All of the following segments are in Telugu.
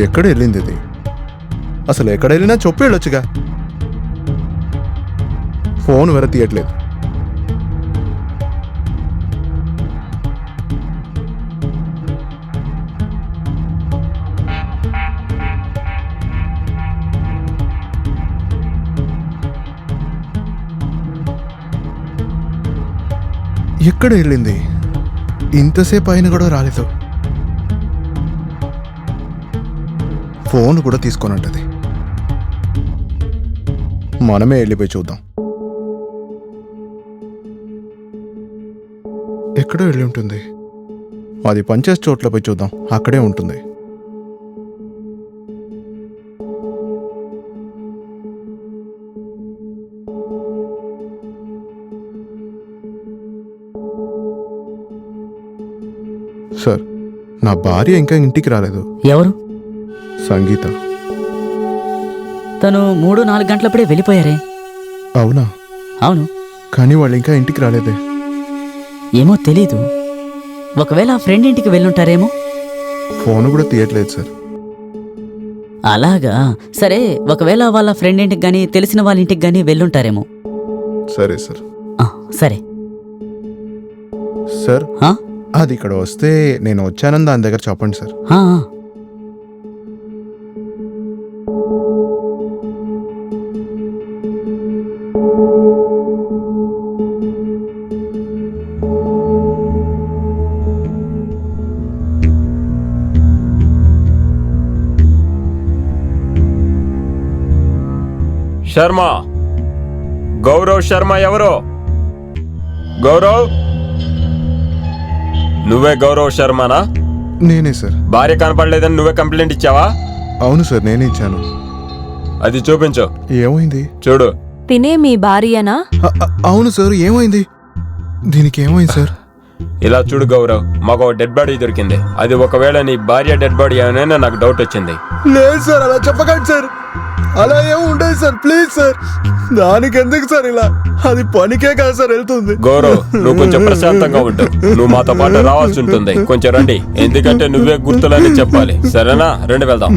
ఎక్కడ వెళ్ళింది ఇది? అసలు ఎక్కడ వెళ్ళినా చెప్పి వెళ్ళొచ్చుగా. ఫోన్ వేరే తీయట్లేదు. ఎక్కడ వెళ్ళింది? ఇంతసేపు అయినా కూడా రాలేదు. ఫోన్ కూడా తీసుకోనంటది. మనమే వెళ్ళిపోయి చూద్దాం. ఎక్కడో వెళ్ళి ఉంటుంది. అది పనిచేసే చోట్ల పోయి చూద్దాం, అక్కడే ఉంటుంది. సార్, నా భార్య ఇంకా ఇంటికి రాలేదు. ఎవరు? సంగీత. తను 3-4 గంటలప్పుడే వెళ్ళిపోయారే. అవునా? అవును. కానీ వాళ్ళు ఇంకా ఇంటికి రాలేదే. ఏమో తెలీదు. ఒకవేళ ఆ ఫ్రెండ్ ఇంటికి వెళ్ళుంటారేమో. ఫోన్ కూడా తీయట్లేదు సార్. అలాగా? సరే, ఒకవేళ వాళ్ళ ఫ్రెండ్ ఇంటికి గానీ తెలిసిన వాళ్ళ ఇంటికి గానీ వెళ్ళుంటారేమో. సరే సార్. సరే సార్, అది ఇక్కడ వస్తే నేను వచ్చానని దాని దగ్గర చెప్పండి సార్. శర్మ, గౌరవ్ శర్మ ఎవరో? గౌరవ్, నువ్వే గౌరవ్ శర్మనా? నేనే సార్. భార్య కనపడలేదని నువ్వే కంప్లైంట్ ఇచ్చావా? అవును సార్, నేనే ఇచ్చాను. అది చూపించు. ఏమైంది? చూడు. తినే మీ భార్యనా? అవును సార్. ఏమైంది? దీనికి ఏమైంది సార్? ఇలా చూడు గౌరవ్, మాకు డెడ్ బాడీ దొరికింది. అది ఒకవేళ నీ భార్య డెడ్ బాడీ ఏమైనా నాకు డౌట్ వచ్చింది. లేదు సార్, అలా చెప్పకండి సార్. అలా ఏమి ఉండదు సార్, ప్లీజ్ సార్. దానికి ఎందుకు సార్ ఇలా? అది పనికే కదా సార్ వెళ్తుంది. గౌరవ్, నువ్వు కొంచెం ప్రశాంతంగా ఉంటావు. నువ్వు మాతో పాటు రావాల్సి ఉంటుంది. కొంచెం రండి, ఎందుకంటే నువ్వే గుర్తులని చెప్పాలి. సరేనా? రండి వెళ్దాం.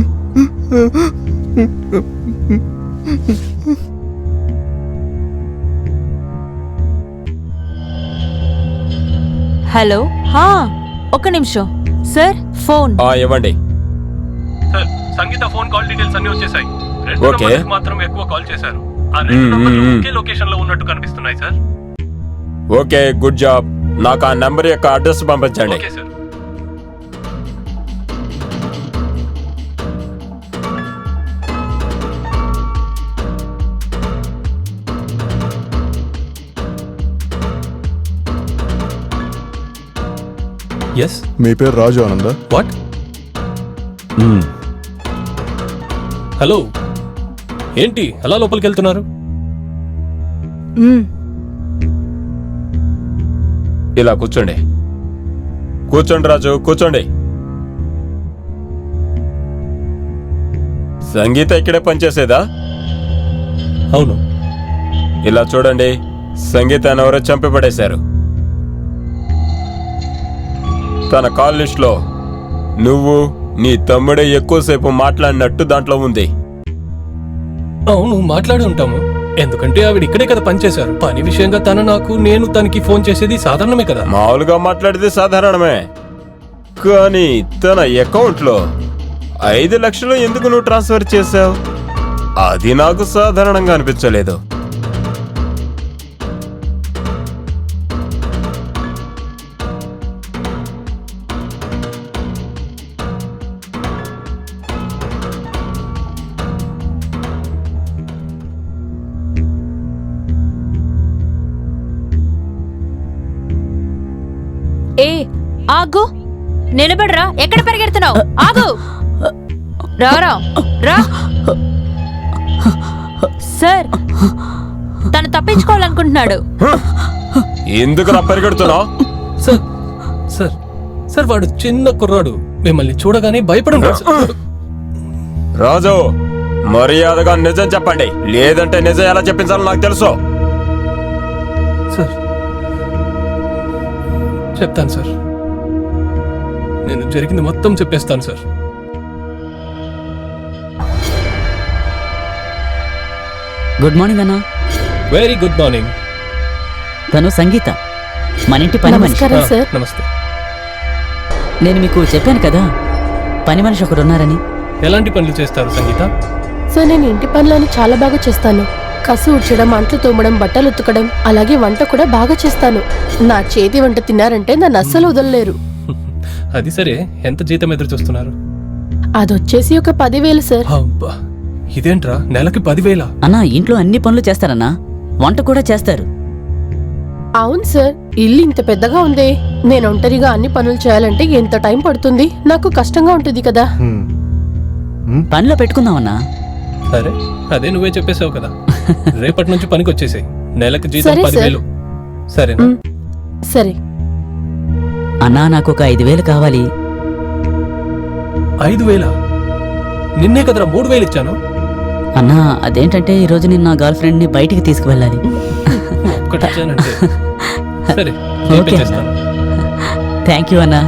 హలో. ఒక్క నిమిషం సార్, ఫోన్ ఇవ్వండి. సార్, సంగీత ఫోన్ కాల్ డీటెయిల్స్ అన్ని వచ్చేసాయి. ఓకే. మాత్రం ఎక్కువ కాల్ చేశారు. ఆ రెండు నంబర్లు ఒకే లొకేషన్ లో ఉన్నట్టు కనిపిస్తున్నాయి సార్. Okay, good job. నాకు ఆ నంబర్ యొక్క అడ్రస్ పంపించండి. Okay sir. ఎస్. మీ పేరు రాజు ఆనంద? వాట్? హలో, ఏంటి అలా లోపలికి వెళ్తున్నారు? ఇలా కూర్చోండి. కూర్చోండి రాజు, కూర్చోండి. సంగీత ఇక్కడే పనిచేసేదా? అవును. ఇలా చూడండి, సంగీతాన్ని ఎవరో చంపిపడేశారు. తన కాల్ లిస్ట్లో నువ్వు నీ తమ్ముడే ఎక్కువసేపు మాట్లాడినట్టు దాంట్లో ఉంది. అవును, మాట్లాడి ఉంటాము. ఎందుకంటే ఆవిడ ఇక్కడే కదా పనిచేశారు. పని విషయంగా నేను తనకి ఫోన్ చేసేది సాధారణమే కదా. మామూలుగా మాట్లాడితే సాధారణమే, కానీ తన అకౌంట్లో 5 లక్షలు ఎందుకు నువ్వు ట్రాన్స్ఫర్ చేశావు? అది నాకు సాధారణంగా అనిపించలేదు. ఆగు, నిలబడరా. ఎక్కడ పరిగెడుతున్నావు? ఆగు, రారా రా. సార్, తను తప్పించుకోవాలనుకుంటున్నాడు. ఎందుకు పరిగెడుతున్నావు? సార్ సార్ సార్ వాడు చిన్న కుర్రాడు. మిమ్మల్ని చూడగానే భయపడున్నాడు. రాజు, మర్యాదగా నిజం చెప్పండి, లేదంటే నిజం ఎలా చెప్పించాలో నాకు తెలుసు. సార్, చెప్తాను సార్. నేను జరిగింది మొత్తం చెప్పేస్తాను సార్. గుడ్ మార్నింగ్ అన్నా. Very good morning. తను సంగీత, మన ఇంటి పని మనిషి. నమస్కారం సార్. నమస్తే. నేను మీకు చెప్పాను కదా పని మనిషి ఒకరు ఉన్నారని. ఎలాంటి పనులు చేస్తారు సంగీత? సార్ నేను ఇంటి పనులని చాలా బాగా చేస్తాను. కసు ఉడ్చడం, అంట్లు తోమడం, బట్టలు ఉతకడం, అలాగే వంట కూడా బాగా చేస్తాను. నా చేతి వంట తిన్నారంటే నన్ను అస్సలు వదలలేరు. అది సరే, ఎంత జీతం ఎదురు చూస్తున్నారు? అదొచ్చేసి ఒక 10,000 సార్. అబ్బా, ఇదేంట్రా నెలకి 10,000? అన్నా ఇంట్లో అన్ని పనులు చేస్తారన్నా, వంట కూడా చేస్తారు. అవును సార్, ఇల్లు ఇంత పెద్దగా ఉంది. నేను ఒంటరిగా అన్ని పనులు చేయాలంటే ఎంత టైం పడుతుంది? నాకు కష్టంగా ఉంటుంది కదా. పనిలో పెట్టుకుందామన్నా. సరే, అదే నువ్వే చెప్పేశావు కదా. రేపటి నుంచి పనికి వచ్చేసాయి. నెలకు జీతం సరే, 10,000. సరేనా? సరే. అన్నా నాకు ఒక 5,000 కావాలి. 5,000? నిన్నే కదరా 3,000 ఇచ్చాను. అన్నా అదేంటంటే ఈరోజు నేను నా గర్ల్ ఫ్రెండ్ని బయటికి తీసుకువెళ్ళాలి. ఒక్కటి ఇచ్చానంటే సరే, ఓకే చేస్తాను. థ్యాంక్ యూ అన్నా.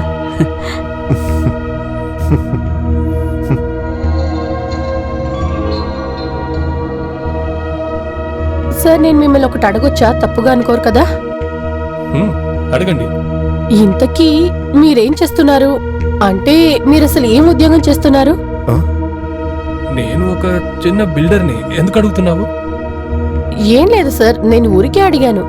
సార్ నేను మిమ్మల్ని ఒకటి అడగొచ్చా? తప్పుగా అనుకోరు కదా? అడగండి. ఇంతకీ మీరేం చేస్తున్నారు? అంటే మీరు అసలు ఏం ఉద్యోగం చేస్తున్నారు? నేను ఒక చిన్న బిల్డర్ని. ఎందుకు అడుగుతున్నావు? ఏం లేదు సార్, నేను ఊరికే అడిగాను.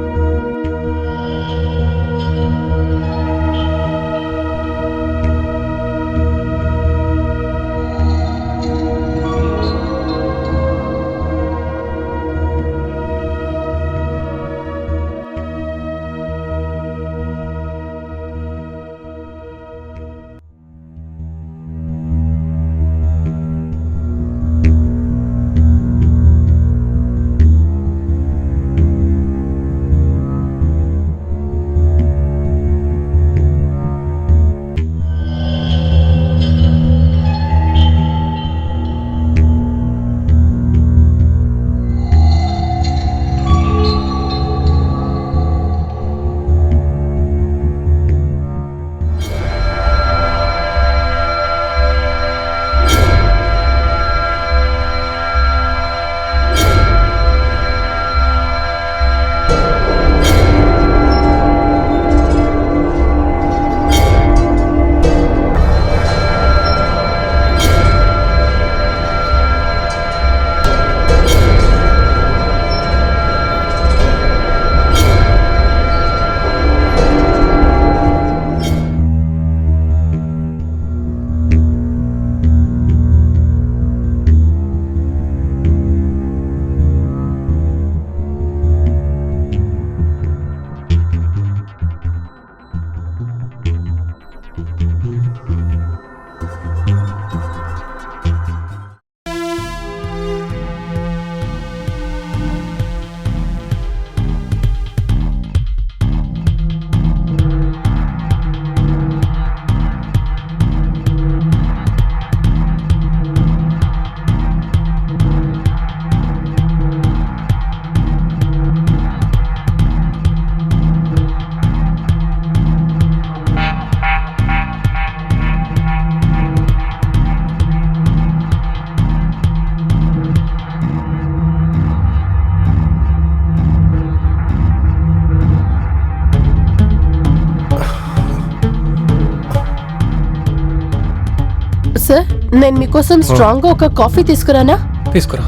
సార్ నేను మీకోసం స్ట్రాంగ్ గా ఒక కాఫీ తీసుకురానా? తీసుకురా.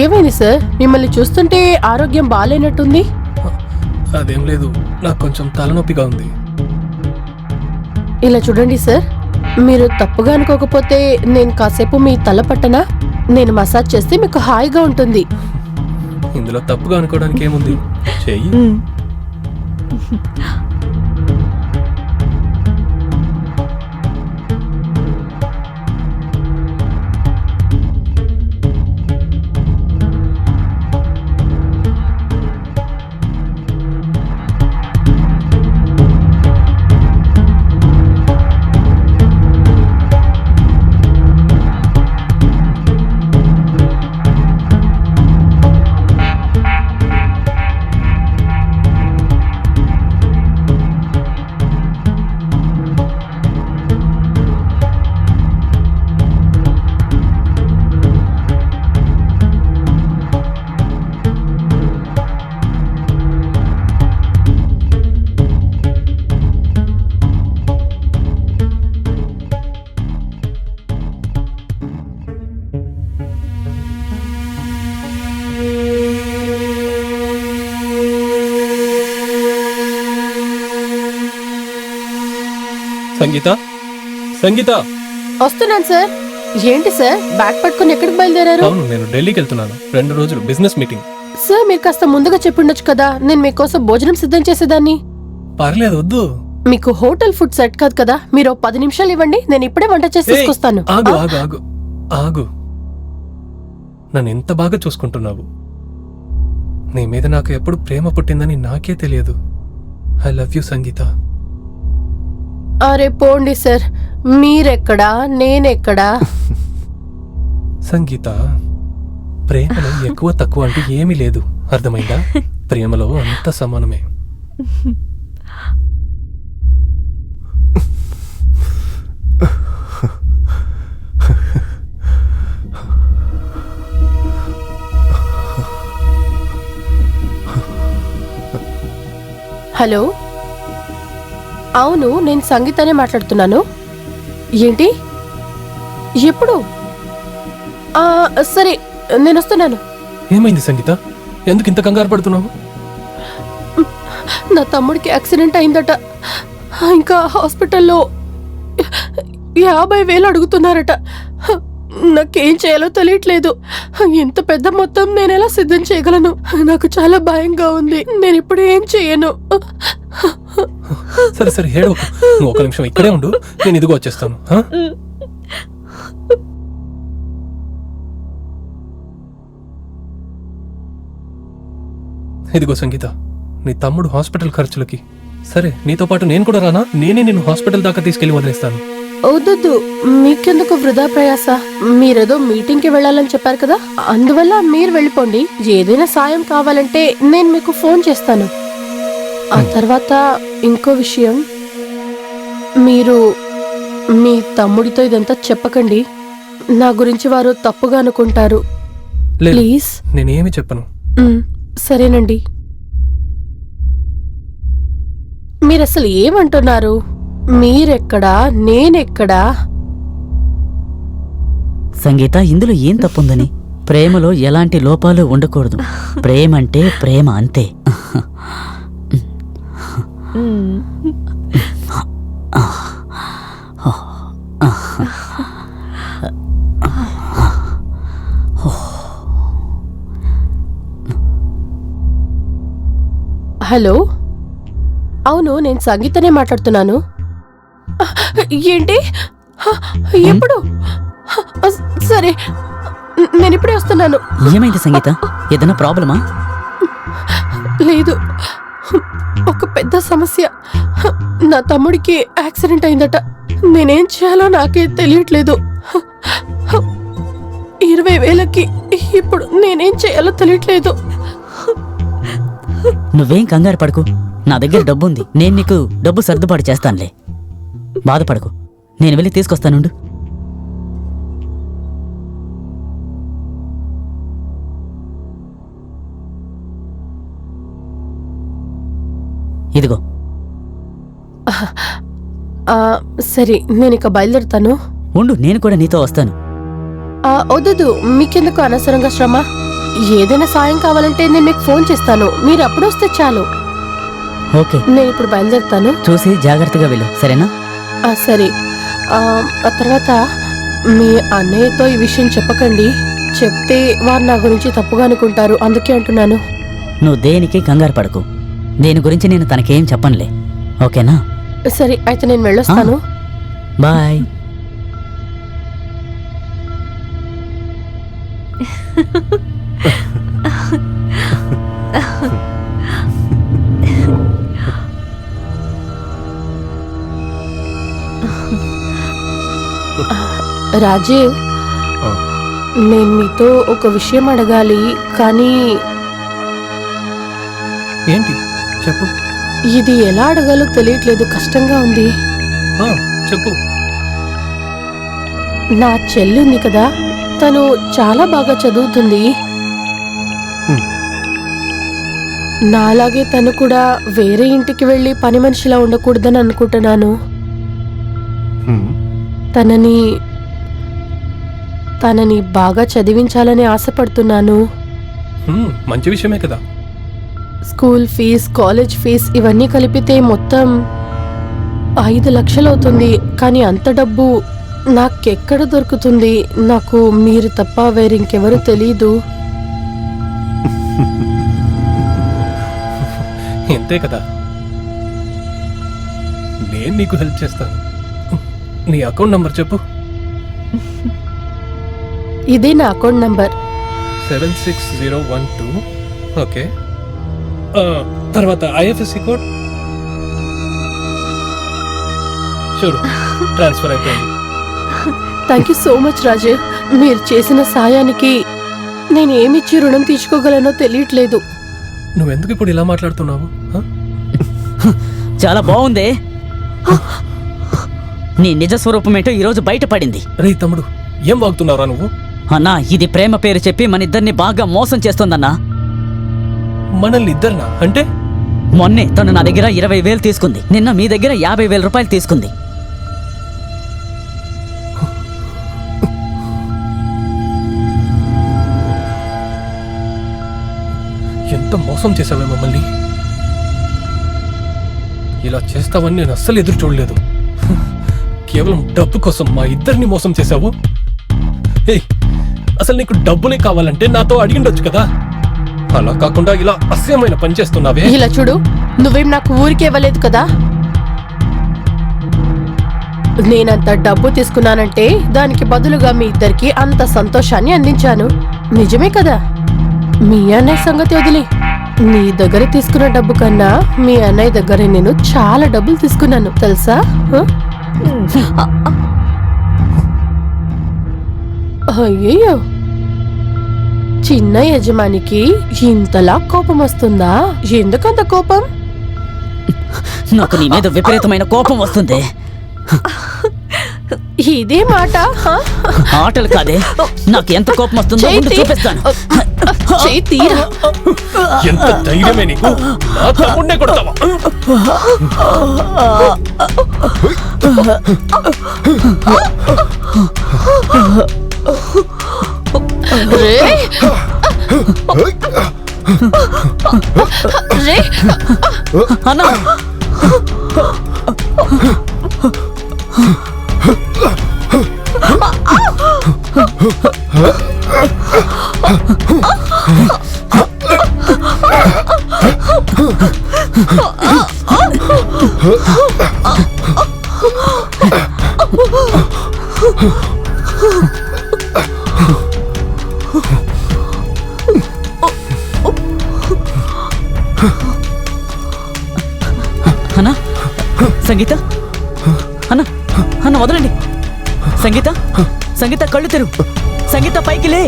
ఏమైంది సార్? మిమ్మల్ని చూస్తుంటే ఆరోగ్యం బాగాలేనట్టుంది. అదేం లేదు, నాకు కొంచెం తలనొప్పిగా ఉంది. ఇలా చూడండి సార్, మీరు తప్పుగా అనుకోకపోతే నేను కాసేపు మీ తల పట్టనా? నేను మసాజ్ చేస్తే మీకు హాయిగా ఉంటుంది. ఇందులో తప్పుగా అనుకోవడానికి ఏముంది, చెయ్యి. సంగీత, సంగీత. వస్తున్నాను సార్. ఏంటి సార్ బ్యాగ్ పట్టుకుని ఎక్కడికి బయలుదేరారు? అవును, నేను ఢిల్లీకి వెళ్తున్నాను. 2 రోజులు బిజినెస్ మీటింగ్. సార్ మీరు కాస్త ముందుగా చెప్పుండొచ్చు కదా, నేను మీకోసం భోజనం సిద్ధం చేసేదాన్ని. పర్లేదు, వద్దు. మీకు హోటల్ ఫుడ్ సెట్ కాదు కదా, మీరు 10 నిమిషాలు ఇవ్వండి, నేను ఇప్పుడే వంట చేసి ఏయ్, తీసుకొస్తాను. ఆగు ఆగు ఆగు ఆగు. నన్ను ఎంత బాగా చూసుకుంటున్నావు. నీ మీద నాకు ఎప్పుడు ప్రేమ పుట్టిందని నాకే తెలియదు. ఐ లవ్ యూ సంగీత. అరే పోండి సార్, మీరెక్కడా నేనెక్కడా? సంగీత, ప్రేమలో ఎక్కువ తక్కువ అంటే ఏమీ లేదు, అర్థమైందా? ప్రేమలో అంత సమానమే. హలో, అవును నేను సంగీతనే మాట్లాడుతున్నాను. ఏంటి? ఎప్పుడు? సరే నేను వస్తున్నాను. ఏమైంది సంగీత? ఎందుకు ఇంత కంగారు పడుతున్నావు? నా తమ్ముడికి యాక్సిడెంట్ అయిందట. ఇంకా హాస్పిటల్లో 50,000 అడుగుతున్నారట. నాకేం చేయాలో తెలియట్లేదు. ఇంత పెద్ద మొత్తం నేను ఎలా సిద్ధం చేయగలను? నాకు చాలా భయంగా ఉంది. నేను ఇప్పుడు ఏం చేయను. సరే సరే, ఏడవకు. నువ్వు 1 నిమిషం ఇక్కడే ఉండు, నేను ఇదిగో వచ్చేస్తాను. ఇదిగో సంగీత, నీ తమ్ముడు హాస్పిటల్ ఖర్చులకి. సరే, నీతో పాటు నేను కూడా రానా? నేనే నిన్ను హాస్పిటల్ దాకా తీసుకెళ్లి వదిలేస్తాను. వద్దు, మీకెందుకు వృధా ప్రయాస? మీరేదో మీటింగ్ కి వెళ్ళాలని చెప్పారు కదా, అందువల్ల మీరు వెళ్ళిపోండి. ఏదైనా సాయం కావాలంటే నేను మీకు ఫోన్ చేస్తాను. ఆ తర్వాత ఇంకో విషయం, మీరు మీ తమ్ముడితో ఇదంతా చెప్పకండి. నా గురించి వారు తప్పుగా అనుకుంటారు. లేదు, ప్లీజ్. నేనేమి చెప్పను. సరేనండి. మీరు అసలు ఏమంటున్నారు? మీరెక్కడా నేనెక్కడా? సంగీత, ఇందులో ఏం తప్పుందని? ప్రేమలో ఎలాంటి లోపాలు ఉండకూడదు. ప్రేమ అంటే ప్రేమ, అంతే. హలో, అవును నేను సంగీతనే మాట్లాడుతున్నాను. ఏంటి? ఎప్పుడు? సరే, నేను ఇప్పుడే వస్తున్నాను. ఏమైంది సంగీత? ఏదైనా ప్రాబ్లమా? లేదు, ఒక పెద్ద సమస్య. నా తమ్ముడికి యాక్సిడెంట్ అయిందట. నేనేం చేయాలో నాకే తెలియట్లేదు. 20,000కి ఇప్పుడు నేనేం చేయాలో తెలియట్లేదు. నువ్వేం కంగారు పడకు, నా దగ్గర డబ్బు ఉంది. నేను నీకు డబ్బు సర్దుబాటు చేస్తానులే, బాధపడకు. నేను వెళ్ళి తీసుకొస్తానుండు. ఇదిగో. సరే, నేను ఇక బయలుదేరుతాను. ఉండు, నేను కూడా నీతో వస్తాను. వద్దు, మీకెందుకు అనవసరంగా శ్రమ? ఏదైనా సాయం కావాలంటే నేను మీకు ఫోన్ చేస్తాను. మీరు అప్పుడు వస్తే చాలు. ఓకే, నేను ఇప్పుడు బయలుదేరుతాను. చూసి జాగ్రత్తగా వెళ్ళు, సరేనా? సరే. ఆ తర్వాత మీ అన్నయ్యతో ఈ విషయం చెప్పకండి. చెప్తే వారు నా గురించి తప్పుగా అనుకుంటారు, అందుకే అంటున్నాను. నువ్వు దేనికి కంగారు పడకు. దేని గురించి నేను తనకేం చెప్పనులే, ఓకేనా? సరే, అయితే నేను వెళ్ళొస్తాను. బాయ్. రాజీవ్, నేను మీతో ఒక విషయం అడగాలి, కానీ ఏంటి? చెప్పు. ఇది ఎలా అడగాలో తెలియట్లేదు, కష్టంగా ఉంది. చెప్పు. నా చెల్లి ఉంది కదా, తను చాలా బాగా చదువుతుంది. నాలాగే తను కూడా వేరే ఇంటికి వెళ్ళి పని మనిషిలా ఉండకూడదని అనుకుంటున్నాను. తనని బాగా చదివించాలని ఆశపడుతున్నాను. మంచి విషయమే కదా. స్కూల్ ఫీజ్, కాలేజ్ ఫీజ్ ఇవన్నీ కలిపితే మొత్తం 5 లక్షలు అవుతుంది. కానీ అంత డబ్బు నాకెక్కడ దొరుకుతుంది? నాకు మీరు తప్ప వేరింకెవరు తెలీదు. ఇంతే కదా, నేను నీకు హెల్ప్ చేస్తాను. నీ అకౌంట్ నంబర్ చెప్పు. ఇదే నా అకౌంట్ నంబర్. 76012. ఓకే, తర్వాత ఐఎఫ్ఎస్సి కోడ్ చూడు, ట్రాన్స్ఫర్ అయిపోయింది. Thank you so much Rajiv. మీరు చేసిన సాయానికి నేను ఏమిచ్చి రుణం తీర్చుకోగలనో తెలియట్లేదు. నువ్వెందుకు ఇప్పుడు ఇలా మాట్లాడుతున్నావు? హ? చాలా బాగుంది. నీ నిజ స్వరూపం ఏంటో ఈరోజు బయటపడింది. రే తమ్ముడు, ఏం వాగుతున్నావురా నువ్వు? అన్నా, ఇది ప్రేమ పేరు చెప్పి మన ఇద్దరిని బాగా మోసం చేస్తోందన్నా. మనల్ని ఇద్దరినా? అంటే మొన్నే తను నా దగ్గర 20,000 తీసుకుంది. నిన్న మీ దగ్గర 50,000 రూపాయలు తీసుకుంది. ఎంత మోసం చేసావే మమ్మల్ని. ఇలా చేస్తావని నేను అస్సలు ఎదురు చూడలేదు. కేవలం డబ్బు కోసం మా ఇద్దరిని మోసం చేశావు. ఏయ్, అసలు నీకు డబ్బులే కావాలంటే నాతో అడిగిండొచ్చు కదా. అలా కాకుండా ఇలా అసహ్యమైన పని చేస్తున్నావే. ఇలా చూడు, నువ్వేం నాకు ఊరికే ఇవ్వలేదు కదా. నేనంత డబ్బు తీసుకున్నానంటే దానికి బదులుగా మీ ఇద్దరికి అంత సంతోషాన్ని అందించాను. నిజమే కదా? మీ అన్నయ్య సంగతి వదిలి, నీ దగ్గర తీసుకున్న డబ్బు కన్నా మీ అన్నయ్య దగ్గర నేను చాలా డబ్బులు తీసుకున్నాను తెలుసా? అయ్యయ్యో, చిన్న యజమానికి ఇంతలా కోపం వస్తుందా? ఎందుకంత కోపం? నాకు నీ మీద విపరీతమైన కోపం వస్తుంది. ఇదే మాట? ఆటలు కాదే, నాకు ఎంత కోపం వస్తుందో ముందు చూపిస్తాను. చెయ్యి తీరా. ఎంత ధైర్యమే నీకు? నా తమ్ముడినే కొడతావా? రేయ్! రేయ్! అన్నా, అన్నా, సంగీత, అన్నా, అన్న వదలండి. సంగీత, సంగీత కళ్ళు తెరువు. సంగీత పైకి లే.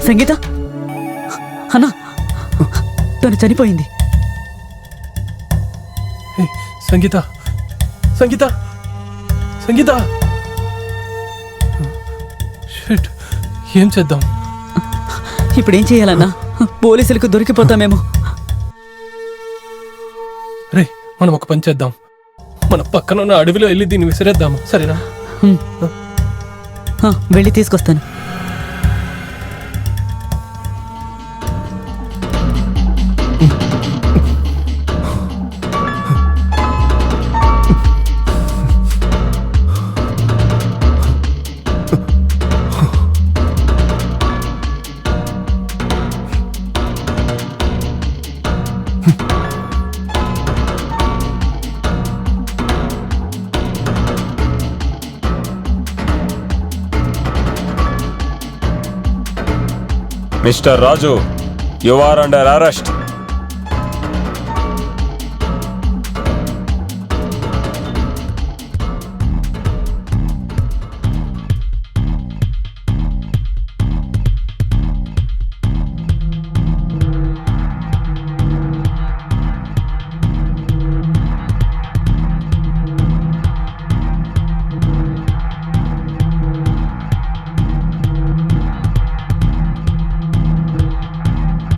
సంగీత, అన్నా, తను చనిపోయింది. ఏయ్, సంగీత, సంగీత, సంగీత. షిట్, ఏం చేద్దాం? ఇప్పుడేం చేయాలన్నా? పోలీసులకు దొరికిపోతామేమో. రే, మనం ఒక పని చేద్దాం. మన పక్కన ఉన్న అడవిలో వెళ్ళి దీన్ని విసిరేద్దాము, సరేనా? వెళ్ళి తీసుకొస్తాను. Mister Raju, you are under arrest.